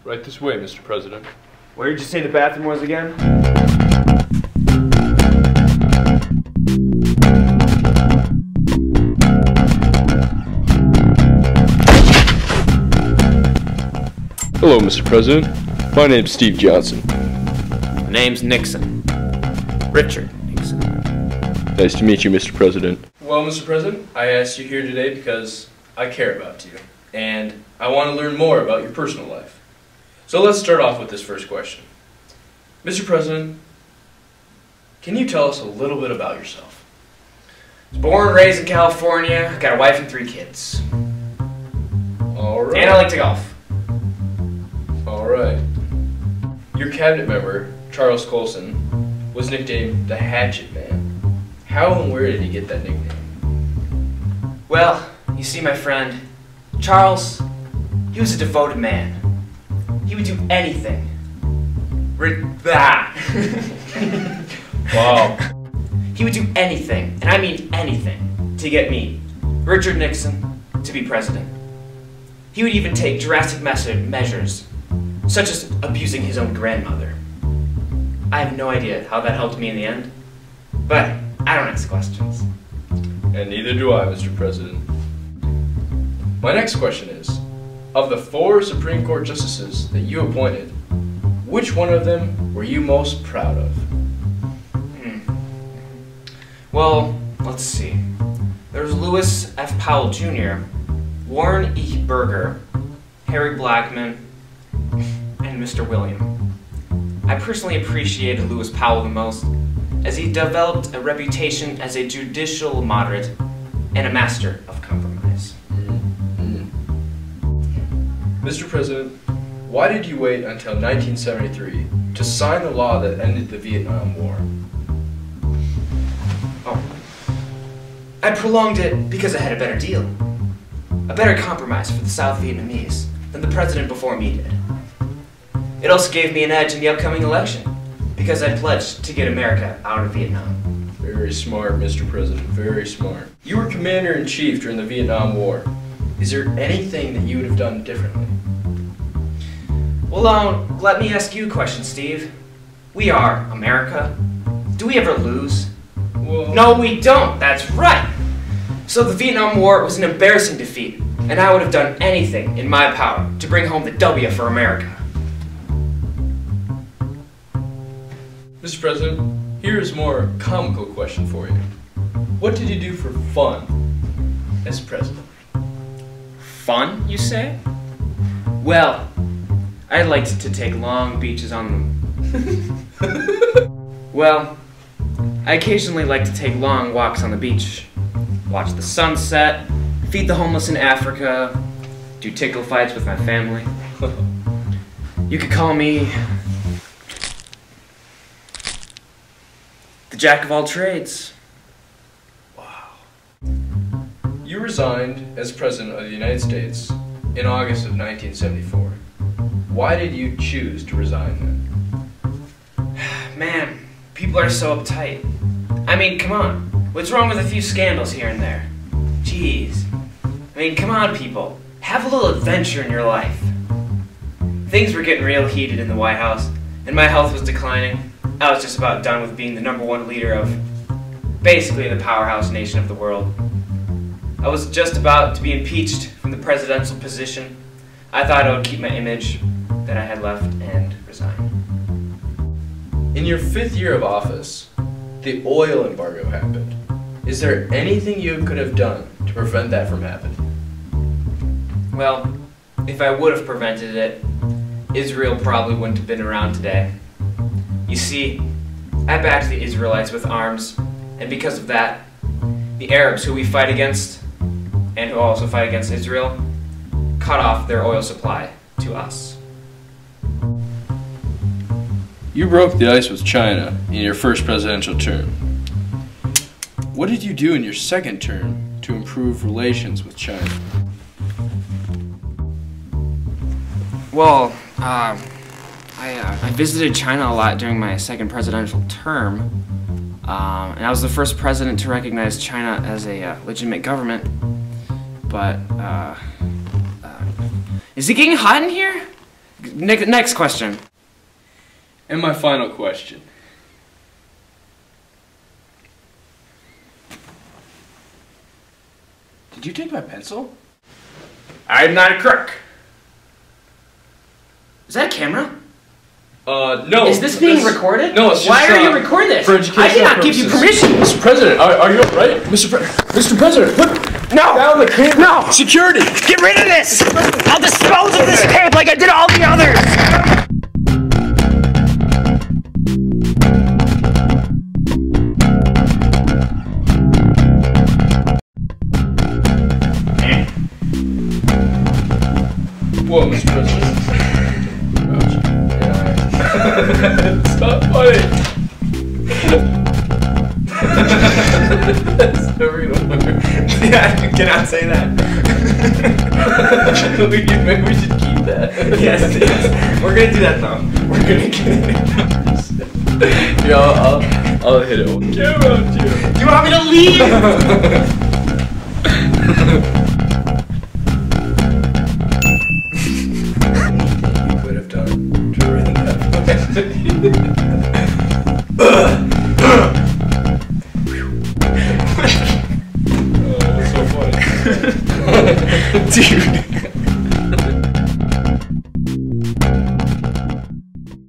Right this way, Mr. President. Where did you say the bathroom was again? Hello, Mr. President. My name's Steve Johnson. My name's Nixon. Richard Nixon. Nice to meet you, Mr. President. Well, Mr. President, I asked you here today because I care about you, and I want to learn more about your personal life. So let's start off with this first question. Mr. President, can you tell us a little bit about yourself? I was born and raised in California, got a wife and 3 kids. Alright. And I like to golf. Alright. Your cabinet member, Charles Colson, was nicknamed the Hatchet Man. How and where did he get that nickname? Well, you see, my friend, Charles, he was a devoted man. He would do anything. Wow. He would do anything, and I mean anything, to get me, Richard Nixon, to be president. He would even take drastic measures, such as abusing his own grandmother. I have no idea how that helped me in the end, but I don't ask questions. And neither do I, Mr. President. My next question is, of the 4 Supreme Court justices that you appointed, which one of them were you most proud of? Well, let's see. There's Lewis F. Powell Jr., Warren E. Burger, Harry Blackmun, and Mr. William. I personally appreciated Lewis Powell the most, as he developed a reputation as a judicial moderate and a master of compromise. Mr. President, why did you wait until 1973 to sign the law that ended the Vietnam War? Oh. I prolonged it because I had a better deal. A better compromise for the South Vietnamese than the president before me did. It also gave me an edge in the upcoming election, because I pledged to get America out of Vietnam. Very smart, Mr. President, very smart. You were commander-in-chief during the Vietnam War. Is there anything that you would have done differently? Well, let me ask you a question, Steve. We are America. Do we ever lose? Well, no, we don't. That's right. So the Vietnam War was an embarrassing defeat, and I would have done anything in my power to bring home the W for America. Mr. President, here's a more comical question for you. What did you do for fun as president? Fun, you say? Well, I liked to take long beaches on them. Well, I occasionally like to take long walks on the beach, watch the sunset, feed the homeless in Africa, do tickle fights with my family. You could call me the jack of all trades. Wow. You resigned as President of the United States in August of 1974. Why did you choose to resign then? Man, people are so uptight. I mean, come on. What's wrong with a few scandals here and there? Jeez. I mean, come on, people. Have a little adventure in your life. Things were getting real heated in the White House, and my health was declining. I was just about done with being the #1 leader of basically the powerhouse nation of the world. I was just about to be impeached from the presidential position. I thought I would keep my image that I had left and resign. In your 5th year of office, the oil embargo happened. Is there anything you could have done to prevent that from happening? Well, if I would have prevented it, Israel probably wouldn't have been around today. You see, I backed the Israelites with arms, and because of that, the Arabs who we fight against, and who also fight against Israel, cut off their oil supply to us. You broke the ice with China in your first presidential term. What did you do in your second term to improve relations with China? Well, I visited China a lot during my second presidential term, and I was the first president to recognize China as a legitimate government. But, is it getting hot in here? Next question. And my final question. Did you take my pencil? I'm not a crook. Is that a camera? No. Is this being recorded? No, it's just, why are you recording this? For educational I did not give you purposes. permission. Mr. President, are you alright? Mr. President, put down the camera. No. Security. Get rid of this! I'll dispose of this tape like I did all the others! Whoa, Mr. President. It's not funny. That's never gonna work. Yeah, you cannot say that. Maybe we should keep that. Yes. We're gonna do that though. We're gonna get it. Yeah, I'll hit it. What care about you? Do you want me to leave? You could have done to ruin that. Oh, that's so funny. Dude.